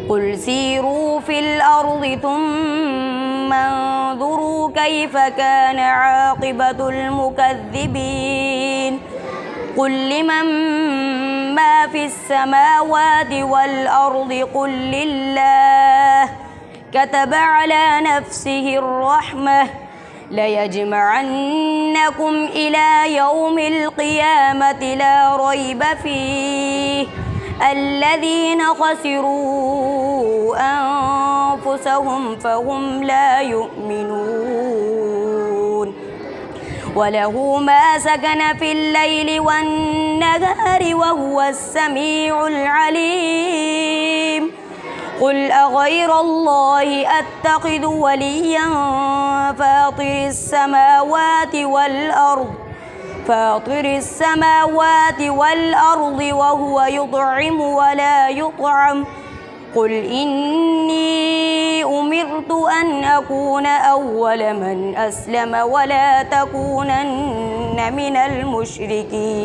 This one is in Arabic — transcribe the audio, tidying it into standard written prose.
قل سيروا في الأرض ثم انظروا كيف كان عاقبة المكذبين قل لمن ما في السماوات والأرض قل لله كتب على نفسه الرحمة ليجمعنكم إلى يوم القيامة لا ريب فيه الذين خسروا أنفسهم فهم لا يؤمنون وله ما سكن في الليل والنهار وهو السميع العليم قل أغير الله أتخذ وليا فاطر السماوات والأرض وهو يطعم ولا يطعم قل إني أمرت أن أكون أول من أسلم ولا تكونن من المشركين